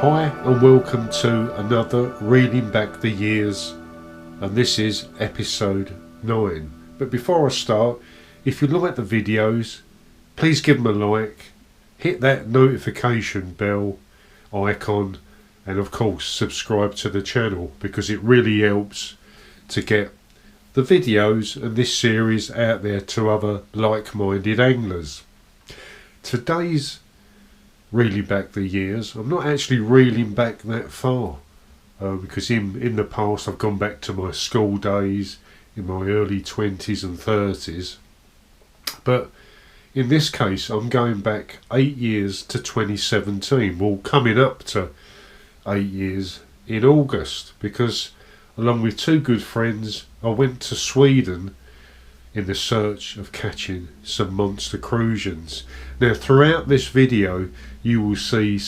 Hi and welcome to another Reeling Back the Years, and this is episode 9. But before I start, if you like the videos, please give them a like, hit that notification bell icon, and of course subscribe to the channel, because it really helps to get the videos and this series out there to other like-minded anglers. Today's reeling back the years, I'm not actually reeling back that far, because in the past I've gone back to my school days in my early 20s and 30s, but in this case I'm going back 8 years to 2017, well, coming up to 8 years in August, because along with two good friends I went to Sweden in the search of catching some monster Crucians. Now throughout this video you will see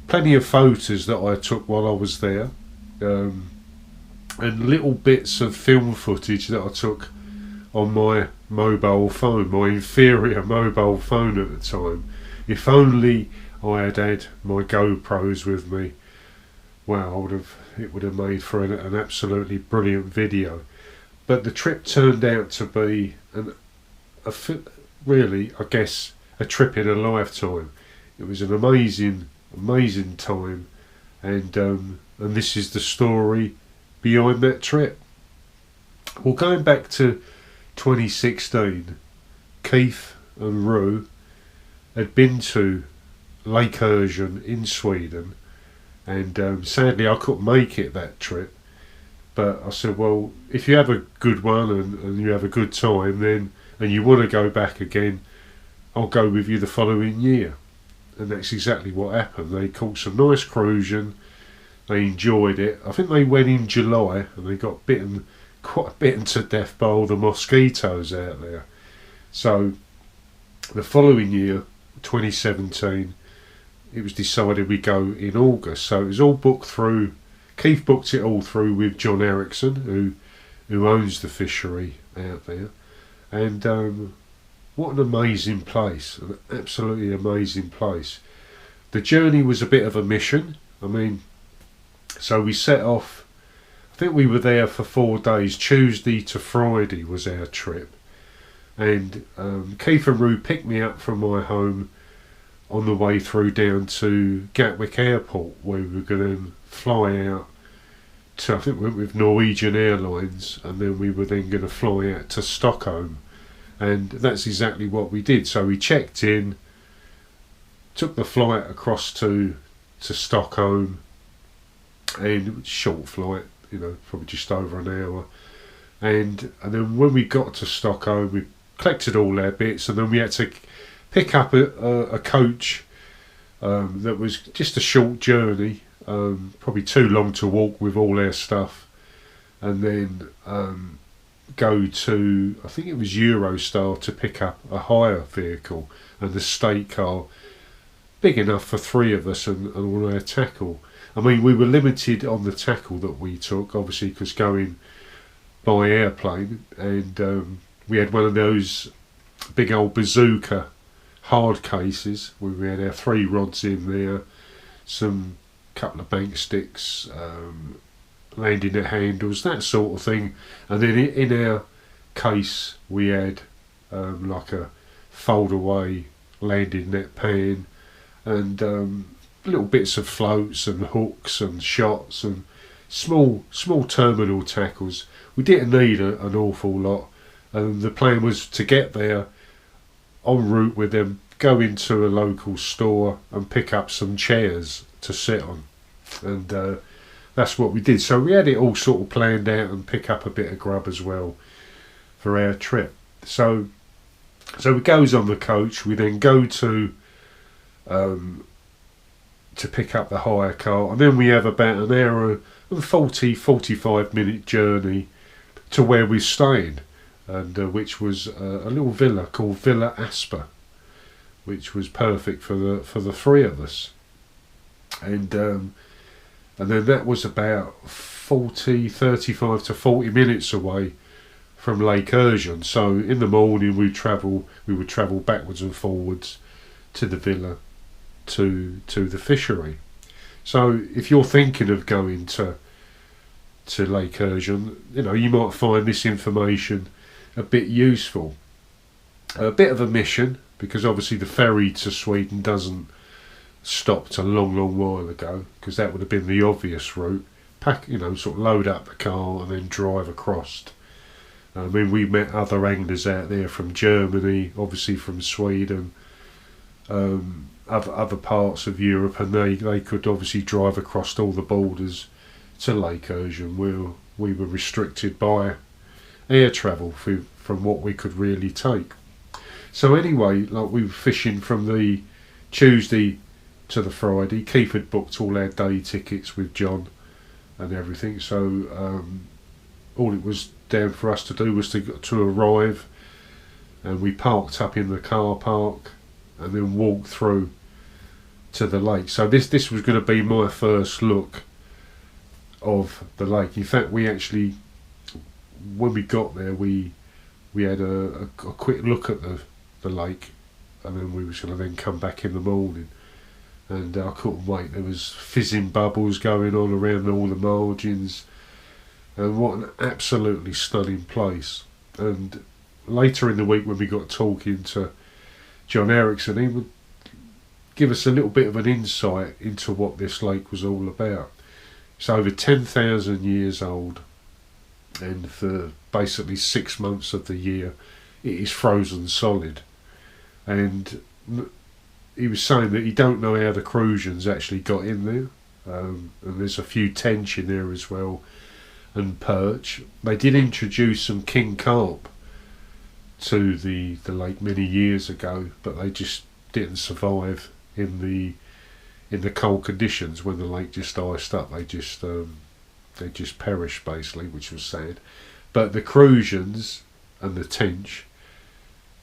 plenty of photos that I took while I was there, and little bits of film footage that I took on my mobile phone, my inferior mobile phone at the time. If only I had had my GoPros with me, wow, it would have made for an absolutely brilliant video. But the trip turned out to be really, I guess, a trip in a lifetime. It was an amazing time, and this is the story behind that trip. Well, going back to 2016, Keith and Rhu had been to Lake Ursjon in Sweden, and sadly I couldn't make it that trip. But I said, well, if you have a good one and you have a good time, then, and you want to go back again, I'll go with you the following year. And that's exactly what happened. They caught some nice Crucian, they enjoyed it. I think they went in July and they got quite bitten to death by all the mosquitoes out there. So the following year, 2017, it was decided we go in August. So it was all booked through. Keith booked it all through with John Erickson, who owns the fishery out there, and what an amazing place, an absolutely amazing place. The journey was a bit of a mission. I mean, so we set off, I think we were there for 4 days, Tuesday to Friday was our trip, and Keith and Rhu picked me up from my home on the way through down to Gatwick Airport, where we were going to fly out to, I think we went with Norwegian Airlines, and then we were then going to fly out to Stockholm, and that's exactly what we did. So we checked in, took the flight across to Stockholm, and it was a short flight, probably just over an hour, and then when we got to Stockholm we collected all our bits, and then we had to pick up a coach that was just a short journey, probably too long to walk with all our stuff, and then go to, I think it was Eurostar, to pick up a hire vehicle and the state car big enough for 3 of us and all our tackle. I mean, we were limited on the tackle that we took, obviously, because going by airplane, and we had one of those big old bazooka hard cases where we had our 3 rods in there, some couple of bank sticks, landing net handles, that sort of thing, and then in our case we had like a fold away landing net pan, and little bits of floats and hooks and shots and small terminal tackles. We didn't need an awful lot, and the plan was to get there en route with them, go into a local store and pick up some chairs to sit on, and that's what we did. So we had it all sort of planned out, and pick up a bit of grub as well for our trip. So it goes on the coach. We then go to pick up the hire car, and then we have about an hour and 45 minute journey to where we're staying, and which was a little villa called Villa Asper, which was perfect for the 3 of us, and then that was about 35 to 40 minutes away from Lake Ursjon. So in the morning we would travel backwards and forwards to the villa, to the fishery. So if you're thinking of going to Lake Ursjon, you know, you might find this information a bit useful. A bit of a mission, because obviously the ferry to Sweden doesn't stopped a long while ago, because that would have been the obvious route. Pack, you know, sort of load up the car and then drive across. I mean, we met other anglers out there from Germany, obviously from Sweden, other parts of Europe, and they could obviously drive across all the borders to Lake Ursjon, where we were restricted by air travel from what we could really take. So anyway, like, we were fishing from the Tuesday to the Friday. Keith had booked all our day tickets with John and everything, so all it was down for us to do was to arrive, and we parked up in the car park and then walked through to the lake. So this was going to be my first look of the lake. In fact, we actually, when we got there, we had a quick look at the lake, and then we were going to then come back in the morning. And I couldn't wait. There was fizzing bubbles going on around all the margins, and what an absolutely stunning place. And later in the week, when we got talking to John Ericsson, he would give us a little bit of an insight into what this lake was all about. It's over 10,000 years old, and for basically 6 months of the year it is frozen solid. And he was saying that he don't know how the Crucians actually got in there, and there's a few tench in there as well, and perch. They did introduce some king carp to the lake many years ago, but they just didn't survive in the cold conditions. When the lake just iced up, they just perished basically, which was sad. But the Crucians and the tench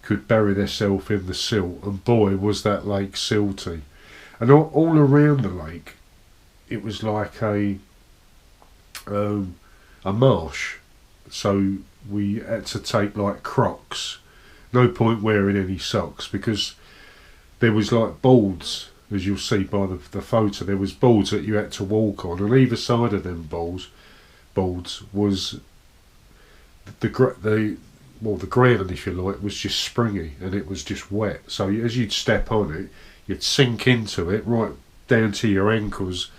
could bury themselves in the silt, and boy was that lake silty. And all around the lake it was like a marsh, so we had to take like Crocs. No point wearing any socks, because there was like boards, as you'll see by the photo. There was boards that you had to walk on, and either side of them boards was the ground, if you like, was just springy, and it was just wet. So as you'd step on it, you'd sink into it right down to your ankles,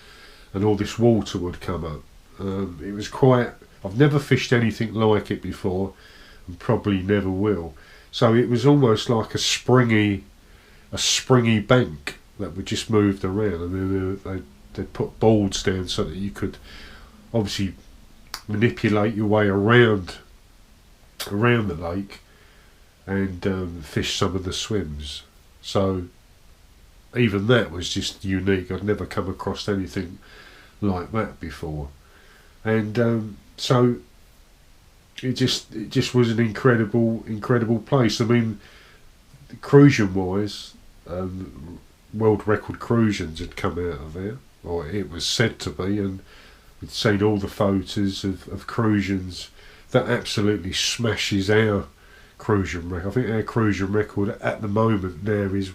and all this water would come up. It was quite. I've never fished anything like it before, and probably never will. So it was almost like a springy bank that would just moved around, and then they'd put boards down so that you could obviously manipulate your way around the lake and fish some of the swims. So even that was just unique. I'd never come across anything like that before, and so it just was an incredible place. I mean, Crucian wise, world record Crucians had come out of there, or it was said to be, and we'd seen all the photos of Crucians that absolutely smashes our Crucian record. I think our Crucian record at the moment now is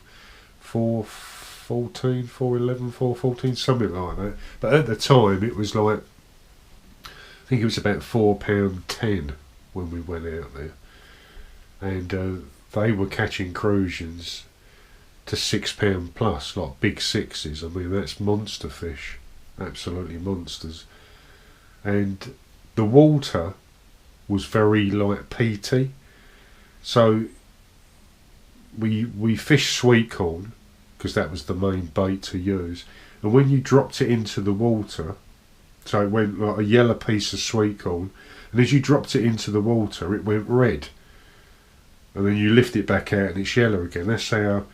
4:14, 4:11, 4:14, something like that. But at the time it was like, I think it was about £4.10 when we went out there, and they were catching Crucians to £6 plus, like big sixes. I mean, that's monster fish, absolutely monsters. And the water was very like peaty, so we fished sweet corn because that was the main bait to use. And when you dropped it into the water, so it went like a yellow piece of sweet corn, and as you dropped it into the water it went red, and then you lift it back out and it's yellow again. That's how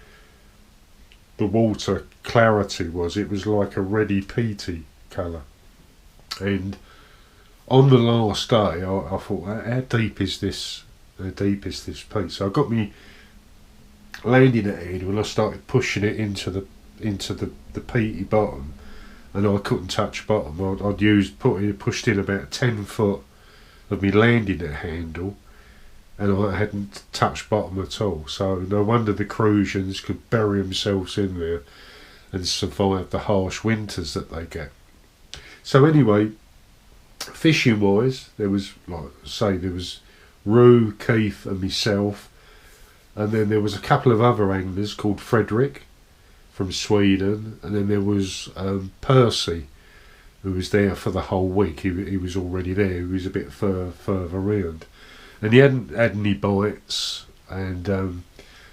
the water clarity was. It was like a reddy peaty colour. And on the last day I thought, how deep is this peat? So I got me landing at end when I started pushing it into the peaty bottom, and I couldn't touch bottom. I'd pushed in about 10 foot of me landing at handle, and I hadn't touched bottom at all. So no wonder the Crucians could bury themselves in there. and survive the harsh winters that they get. So anyway, fishing wise, there was, like I say, there was Rhu, Keith and myself, and then there was a couple of other anglers called Frederick from Sweden, and then there was Percy, who was there for the whole week. He was already there. He was a bit further around, and he hadn't had any bites, and I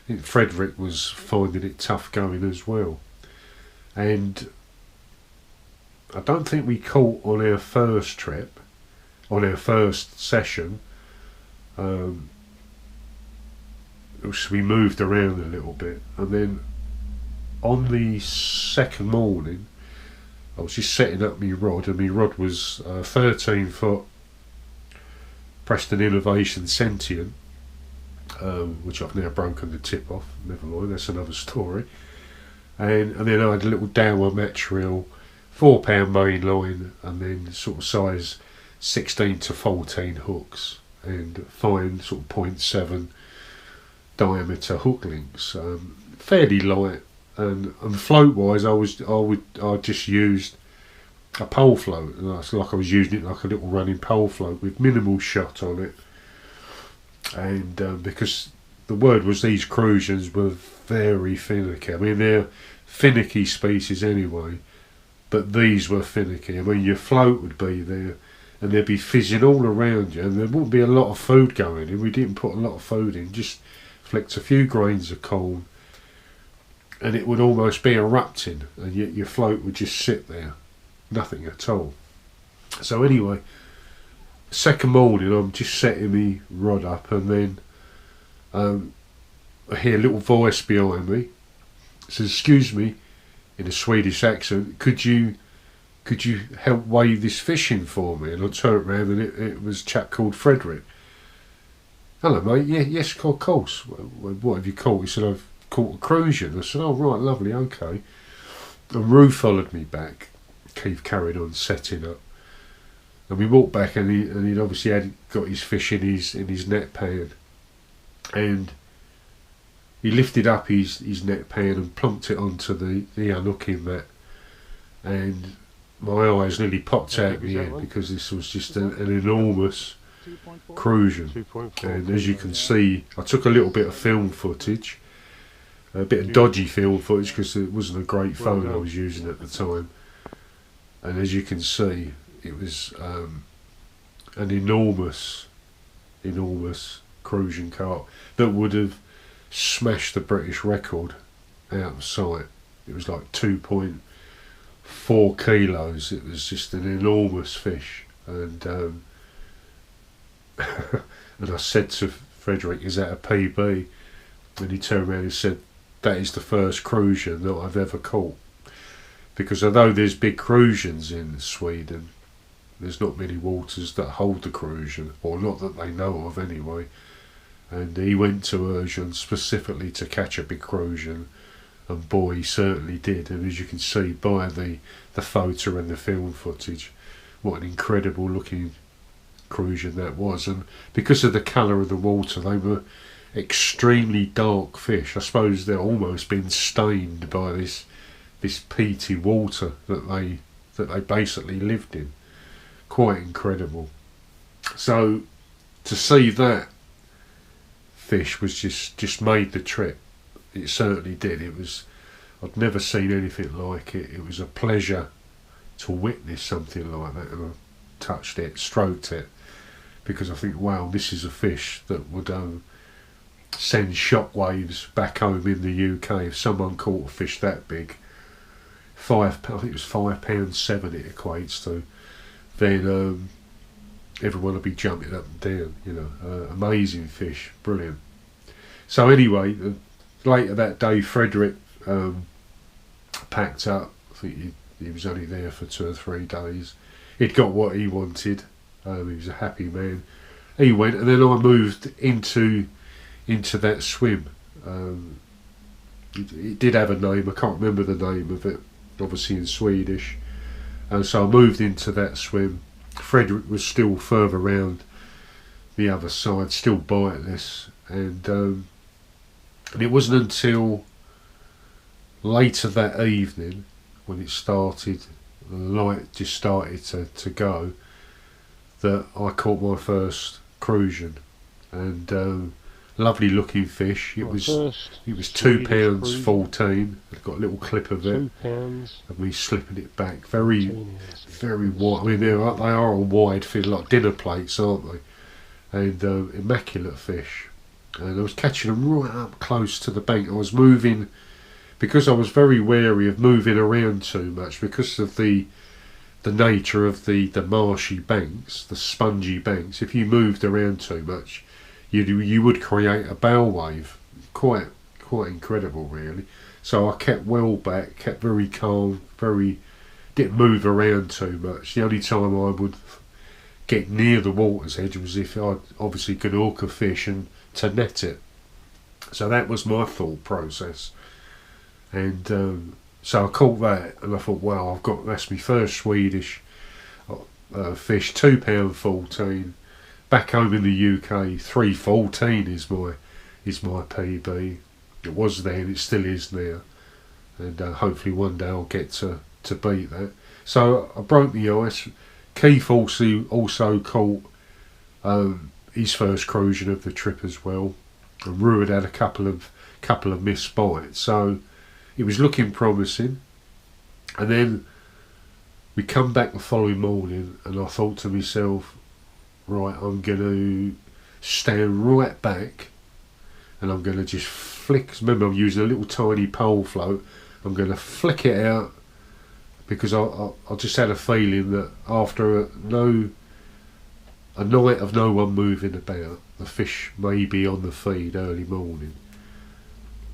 think Frederick was finding it tough going as well. And I don't think we caught on our first trip, on our first session. So we moved around a little bit, and then on the second morning I was just setting up my rod, and my rod was 13 foot Preston Innovation Sentient, which I've now broken the tip off. Never mind, that's another story. And then I had a little downward match reel, 4 pound main line, and then sort of size 16 to 14 hooks, and fine sort of 0.7 diameter hook links, fairly light. And float wise, I just used a pole float, and it's like I was using it like a little running pole float with minimal shot on it. And because the word was these Crucians were very finicky. I mean, they're finicky species anyway, but these were finicky. I mean, your float would be there and they'd be fizzing all around you, and there wouldn't be a lot of food going in. We didn't put a lot of food in, just flicked a few grains of corn, and it would almost be erupting, and yet your float would just sit there, nothing at all. So anyway, second morning I'm just setting me rod up, and then I hear a little voice behind me. It says, "Excuse me," in a Swedish accent, could you help weigh this fish in for me?" And I turned around, and it was a chap called Frederick. "Hello mate, yes of course. What have you caught?" He said, "I've caught a Crucian." I said, "Oh right, lovely, okay." And Rhu followed me back. Keith carried on setting up, and we walked back, and he'd obviously got his fish in his net pan, and he lifted up his net pan and plumped it onto the unhooking mat, and my eyes nearly popped out my head, because this was just an enormous Crucian. And as you can see, I took a little bit of film footage, a bit of dodgy film footage, because it wasn't a great phone I was using at the time. And as you can see, it was an enormous Crucian Carp that would have smashed the British record out of sight. It was like 2.4 kilos. It was just an enormous fish. And and I said to Frederick, "Is that a PB?" And he turned around and said, "That is the first Crucian that I've ever caught." Because although there's big Crucians in Sweden, there's not many waters that hold the Crucian, or not that they know of anyway. And he went to Ursjon specifically to catch a big Crucian, and boy, he certainly did. And as you can see by the photo and the film footage, what an incredible looking Crucian that was. And because of the colour of the water, they were extremely dark fish. I suppose they're almost been stained by this peaty water that they basically lived in. Quite incredible. So to see that fish was just made the trip. It certainly did. I'd never seen anything like it. It was a pleasure to witness something like that, and I touched it, stroked it, because I think, wow, this is a fish that would send shockwaves back home in the UK. If someone caught a fish that big, I think it was £5.7 it equates to, then everyone would be jumping up and down. You know, amazing fish, brilliant. So anyway, later that day, Frederick packed up. I think he was only there for 2 or 3 days. He'd got what he wanted. He was a happy man. He went, and then I moved into that swim. It did have a name. I can't remember the name of it, obviously in Swedish. And so I moved into that swim. Frederick was still further round the other side, still biteless, and it wasn't until later that evening, when it started, the light just started to go, that I caught my first Crucian, and lovely looking fish. It was £2 14. I've got a little clip of it of me slipping it back. Very wide. I mean, they are all wide fish, like dinner plates, aren't they? And immaculate fish. And I was catching them right up close to the bank. I was moving, because I was very wary of moving around too much, because of the nature of the marshy banks, the spongy banks. If you moved around too much, you would create a bow wave. Quite incredible, really. So I kept well back, kept very calm, didn't move around too much. The only time I would get near the water's edge was if I obviously could hook a fish and to net it. So that was my thought process. And so I caught that, and I thought, wow, that's my first Swedish fish, £2 14. Back home in the UK, 3.14 is my PB. It was then, it still is now, and hopefully one day I'll get to beat that. So I broke the ice. Keith also caught his first Crucian of the trip as well, and Rhu had a couple of missed bites. So it was looking promising, and then we come back the following morning, and I thought to myself, right, I'm going to stand right back, and I'm going to just flick. Remember, I'm using a little tiny pole float. I'm going to flick it out, because I just had a feeling that after a night of no one moving about, the fish may be on the feed early morning.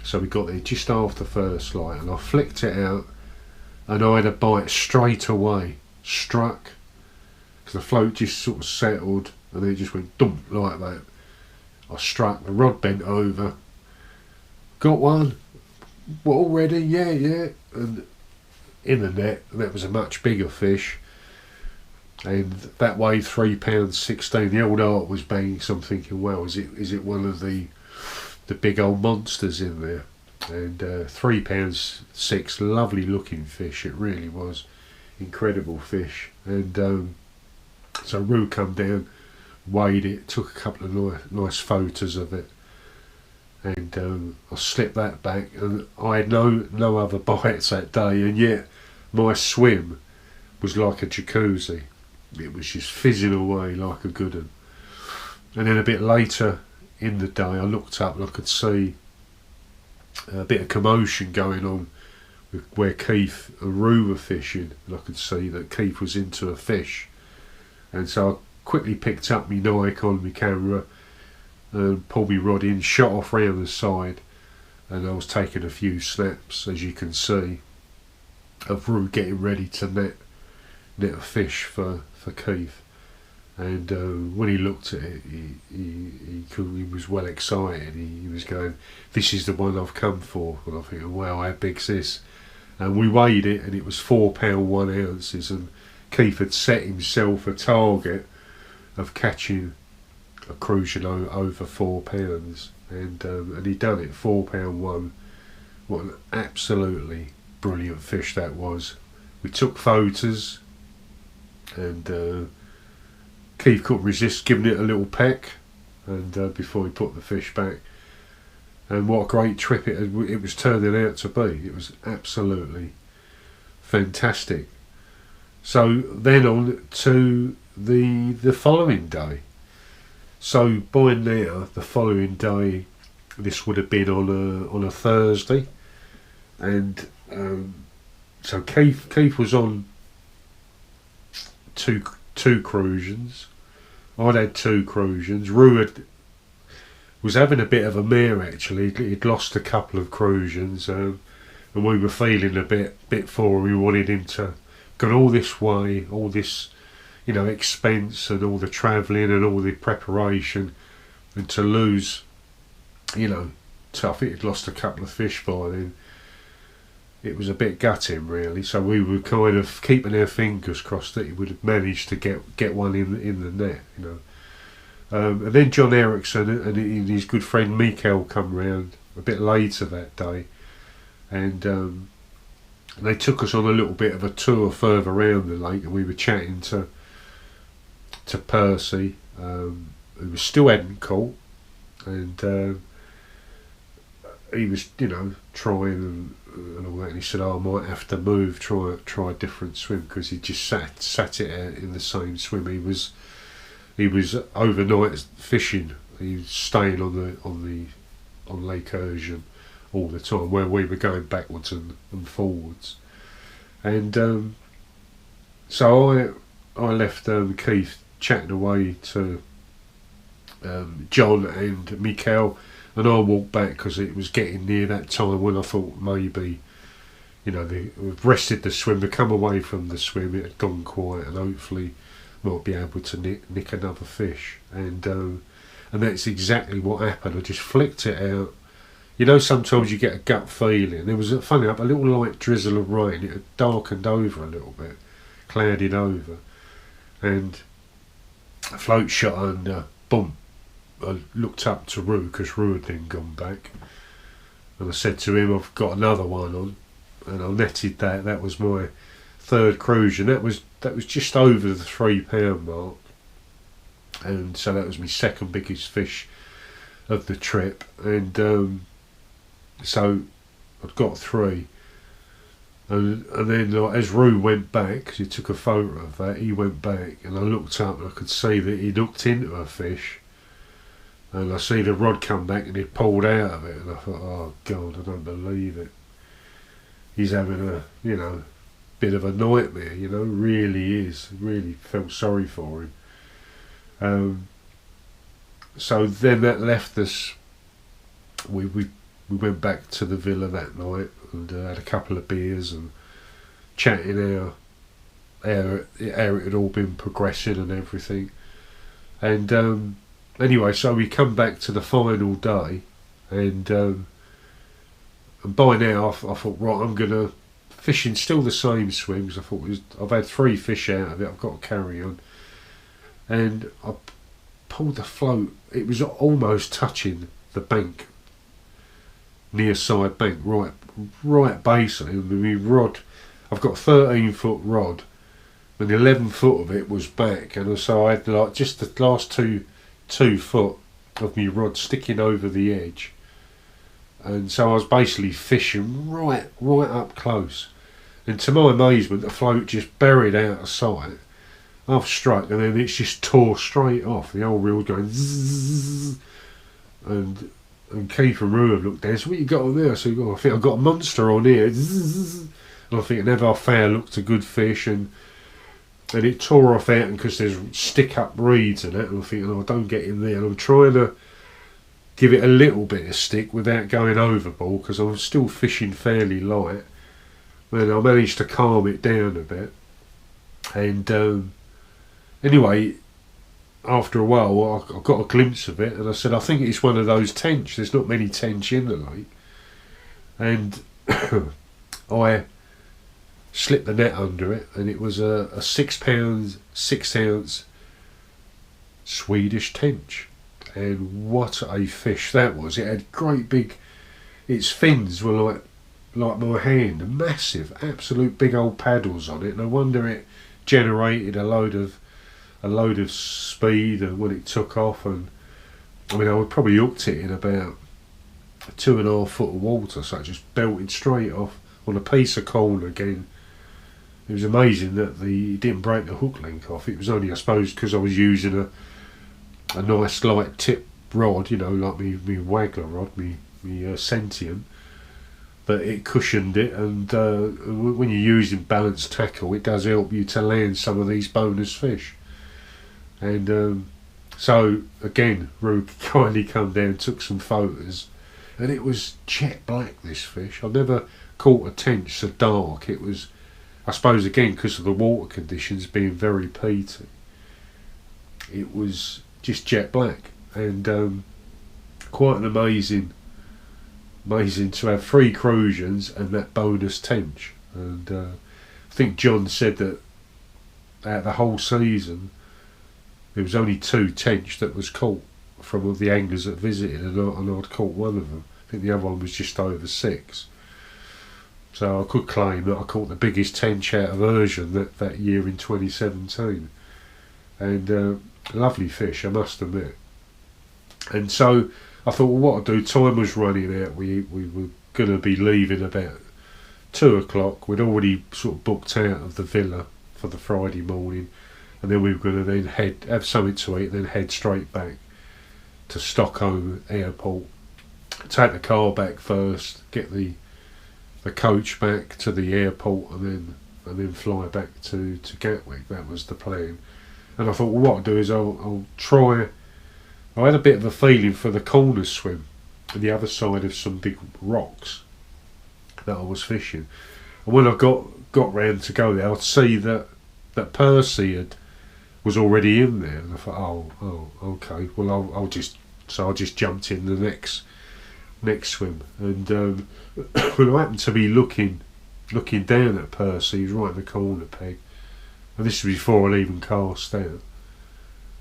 So we got there just after first light, and I flicked it out, and I had a bite straight away. Struck, because the float just sort of settled, and then it just went dump like that. I struck, the rod bent over. Got one. What, already? Yeah. And in the net, and that was a much bigger fish. And that weighed £3 16. The old heart was banging, so I'm thinking, well, is it one of the big old monsters in there? And £3 6, lovely looking fish. It really was incredible fish. And so Rhu come down, weighed it, took a couple of nice photos of it, and I slipped that back, and I had no other bites that day, and yet my swim was like a jacuzzi. It was just fizzing away like a good one. And then a bit later in the day, I looked up and I could see a bit of commotion going on with where Keith and Rhu were fishing, and I could see that Keith was into a fish. And so I quickly picked up my Nikon, my camera, and pulled my rod in, shot off round the side, and I was taking a few snaps, as you can see, of Rhu getting ready to net a fish for Keith. And when he looked at it, he was well excited. He was going, "This is the one I've come for." And I think, wow, how big's this? And we weighed it, and it was £4 1 ounces, and Keith had set himself a target of catching a Crucian over £4, and he'd done it, £4 1. What an absolutely brilliant fish that was. We took photos, and Keith couldn't resist giving it a little peck, and before he put the fish back. And what a great trip it was turning out to be. It was absolutely fantastic. So then on to the following day. So by now, the following day, this would have been on a Thursday, and so Keith was on two Crucians. I'd had 2 Crucians. Rhu was having a bit of a mare, actually. He'd lost a couple of Crucians, and we were feeling a bit for him. We wanted him to go all this way, all this, expense, and all the travelling and all the preparation, and to lose, I think he'd lost a couple of fish by then. It was a bit gutting, really. So we were kind of keeping our fingers crossed that he would have managed to get one in the net, And then John Ericsson and his good friend Mikael come round a bit later that day, and they took us on a little bit of a tour further around the lake, and we were chatting to Percy, who was still hadn't caught, and he was, you know, trying and all that, and he said, "Oh, I might have to move, try a different swim," because he just sat it out in the same swim. He was overnight fishing. He was staying on Lake Ursjon all the time, where we were going backwards and forwards, and so I left Keith chatting away to John and Mikael, and I walked back because it was getting near that time when I thought maybe, you know, they've rested the swim, they come away from the swim, it had gone quiet, and hopefully might be able to nick another fish, and that's exactly what happened. I just flicked it out. You know, sometimes you get a gut feeling. There was, funny enough, a little light drizzle of rain. It had darkened over a little bit, clouded over, and a float shot under. Boom! I looked up to Rhu, because Rhu had then gone back, and I said to him, "I've got another one on," and I netted that. That was my third Crucian. That was just over the £3 mark, and so that was my second biggest fish of the trip, and so I'd got 3, and then like, as Rhu went back, 'cause he took a photo of that, he went back, and I looked up and I could see that he'd hooked into a fish, and I see the rod come back and he pulled out of it, and I thought, oh God, I don't believe it. He's having a, you know, bit of a nightmare, you know, really is. Really felt sorry for him. So then that left us. We went back to the villa that night and had a couple of beers and chatting how it had all been progressing and everything. And anyway, so we come back to the final day, and by now I thought, right, I'm gonna fishing still the same swims. I thought I've had 3 fish out of it. I've got to carry on, and I pulled the float. It was almost touching the bank, near side bank, right basically. My rod, I've got a 13-foot rod, and 11 foot of it was back, and so I had like just the last 2 foot of my rod sticking over the edge, and so I was basically fishing right up close, and to my amazement the float just buried out of sight. I've struck, and then it's just tore straight off. The old reel going zzz, and Keith and Rhu have looked down. So what you got on there? So I think I've got a monster on here. Zzz, and I think never fair looked a good fish, and it tore off out, because there's stick up reeds in it, and I'm thinking, oh, don't get in there. And I'm trying to give it a little bit of stick without going overboard, because I'm still fishing fairly light. And I managed to calm it down a bit, and anyway, after a while I got a glimpse of it, and I said, I think it's one of those tench. There's not many tench in the lake, and I slipped the net under it, and it was a 6 pound 6 ounce Swedish tench, and what a fish that was. It had great big, its fins were like my hand, massive, absolute big old paddles on it. No wonder it generated a load of speed, and when it took off, and I mean I would probably hooked it in about 2.5 foot of water, so it just belted straight off on a piece of corn again. It was amazing that it didn't break the hook link off. It was only, I suppose, because I was using a nice light tip rod, you know, like me waggler rod, me Sentient, but it cushioned it, and when you're using balanced tackle, it does help you to land some of these bonus fish. And so again, Rhu kindly come down, took some photos, and it was jet black, this fish. I've never caught a tench so dark. It was, I suppose, again because of the water conditions being very peaty, it was just jet black, and quite an amazing to have 3 Crucians and that bonus tench. And I think John said that out of the whole season there was only 2 tench that was caught from all the anglers that visited, and I'd caught one of them. I think the other one was just over 6. So I could claim that I caught the biggest tench out of Ursjon that year in 2017. And lovely fish, I must admit. And so I thought, well, what I'd do, time was running out. We were going to be leaving about 2 o'clock. We'd already sort of booked out of the villa for the Friday morning. And then we were going to then have something to eat, then head straight back to Stockholm airport. Take the car back first, get the coach back to the airport, and then fly back to Gatwick. That was the plan. And I thought, well, what I'll do is I'll try. I had a bit of a feeling for the corner swim on the other side of some big rocks that I was fishing. And when I got round to go there, I'd see that Percy was already in there, and I thought, oh, okay. Well, I'll just jumped in the next swim, and when I happened to be looking down at Percy, he was right in the corner peg, and this was before I'd even cast out.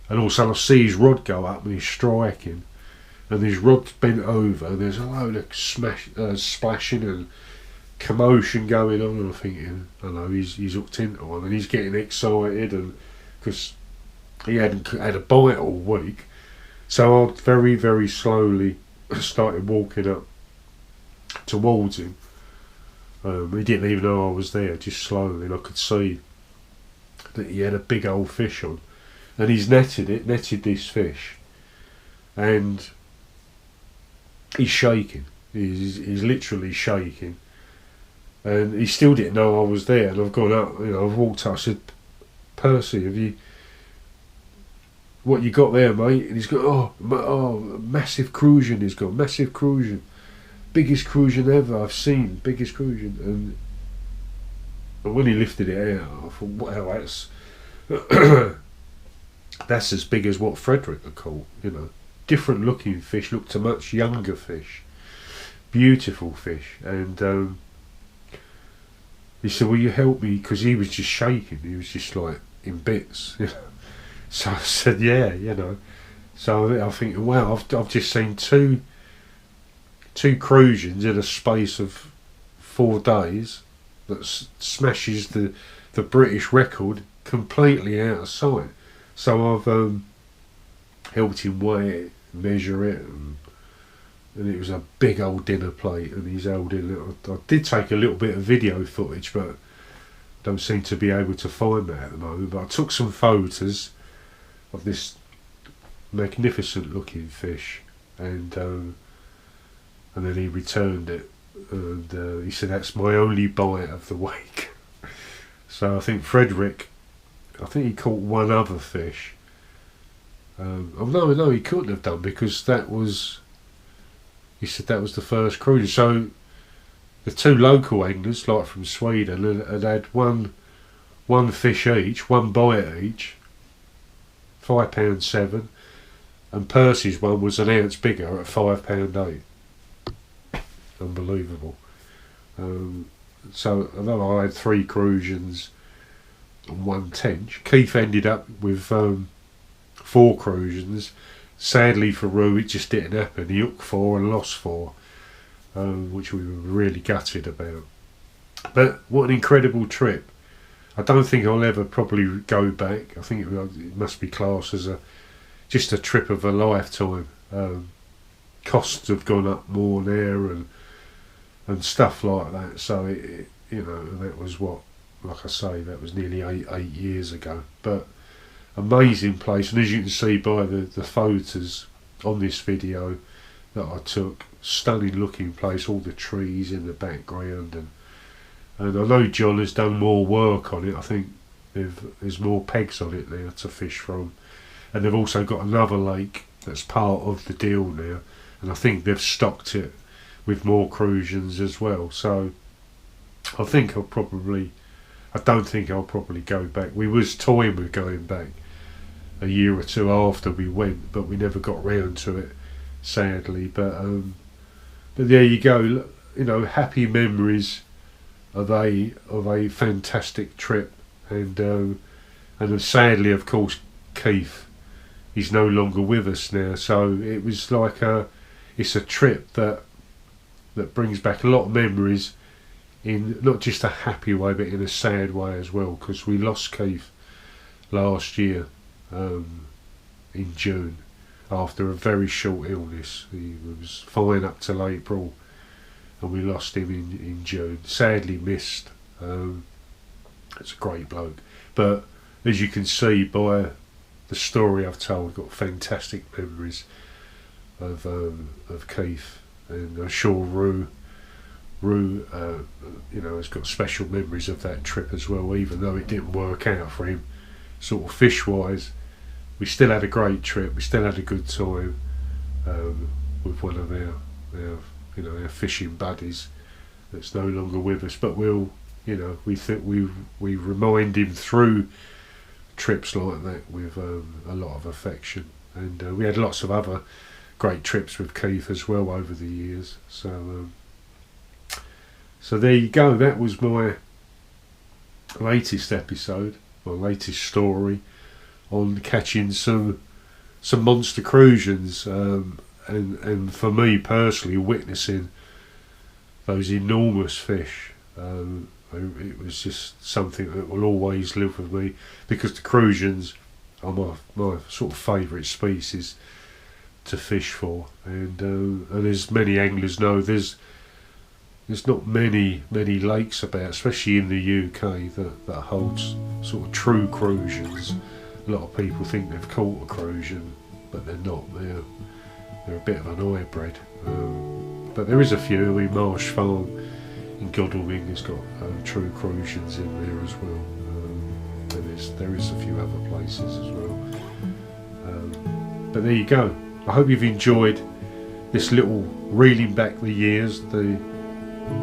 And also I see his rod go up and he's striking, and his rod's bent over, and there's a load of splashing and commotion going on, and I'm thinking, I know he's hooked into one, and he's getting excited, and because he hadn't had a bite all week. So I very, very slowly started walking up towards him. He didn't even know I was there, just slowly, and I could see that he had a big old fish on, and he's netted this fish, and he's shaking. He's literally shaking, and he still didn't know I was there. And I've gone up, I've walked up. I said, Percy, what you got there, mate? And he's got massive Crucian. He's got massive Crucian, biggest Crucian ever I've seen, biggest Crucian. And when he lifted it out, I thought, wow, that's as big as what Frederick had caught. Different looking fish, looked a much younger fish, beautiful fish. And he said, will you help me, because he was just shaking, he was just like in bits. So I said, yeah, So I'm thinking, wow, I've just seen two Crucians in a space of 4 days that smashes the British record completely out of sight. So I've helped him weigh it, measure it, and it was a big old dinner plate, and he's held it. I did take a little bit of video footage, but don't seem to be able to find that at the moment. But I took some photos of this magnificent looking fish, and then he returned it, and he said, that's my only bite of the week. So I think Frederick, he caught one other fish. No, he couldn't have done, because he said that was the first Crucian. So the 2 local anglers, like from Sweden, had one fish each, one bite each, £5.7, and Percy's one was an ounce bigger at £5.8. Unbelievable. So although I had 3 Crucians and 1 tench, Keith ended up with 4 Crucians. Sadly for Rhu, it just didn't happen. He hooked 4 and lost 4, which we were really gutted about. But what an incredible trip. I don't think I'll ever probably go back. I think it must be classed as just a trip of a lifetime. Costs have gone up more there, and stuff like that. So that was like I say, that was nearly eight years ago. But amazing place, and as you can see by the photos on this video that I took, stunning looking place, all the trees in the background, and I know John has done more work on it. I think there's more pegs on it now to fish from, and they've also got another lake that's part of the deal now, and I think they've stocked it with more Crucians as well. So I don't think I'll probably go back. We was toying with going back a year or 2 after we went, but we never got round to it, sadly. But there you go. Happy memories of a fantastic trip, and sadly, of course, Keith, he's no longer with us now. So it was like it's a trip that brings back a lot of memories in not just a happy way but in a sad way as well, because we lost Keith last year in June after a very short illness. He was fine up till April and we lost him in June. Sadly missed. It's a great bloke, but as you can see by the story I've told, got fantastic memories of Keith, and I'm sure Rhu you know, has got special memories of that trip as well, even though it didn't work out for him sort of fish wise. We still had a great trip, we still had a good time with one of our you know, our fishing buddies that's no longer with us, but we'll, you know, we think we remind him through trips like that with a lot of affection. And we had lots of other great trips with Keith as well over the years. So there you go. That was my latest episode, my latest story on catching some monster crucians, and for me personally, witnessing those enormous fish. It was just something that will always live with me, because the crucians are my sort of favourite species to fish for, and as many anglers know, there's not many lakes about, especially in the UK, that holds sort of true crucians. A lot of people think they've caught a crucian, but they're not. They're a bit of an hybrid. But there is a few. I mean, Marsh Farm in Godalming has got true crucians in there as well. And there is a few other places as well. But there you go. I hope you've enjoyed this little reeling back the years, the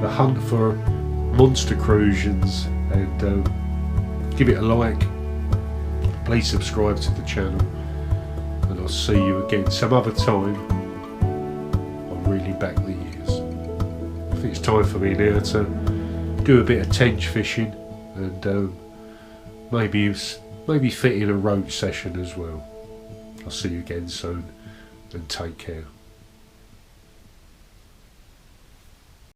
hunt for monster crucians, and give it a like. Please subscribe to the channel, and I'll see you again some other time on Reeling Back the Years. I think it's time for me now to do a bit of tench fishing, and maybe fit in a roach session as well. I'll see you again soon, and take care.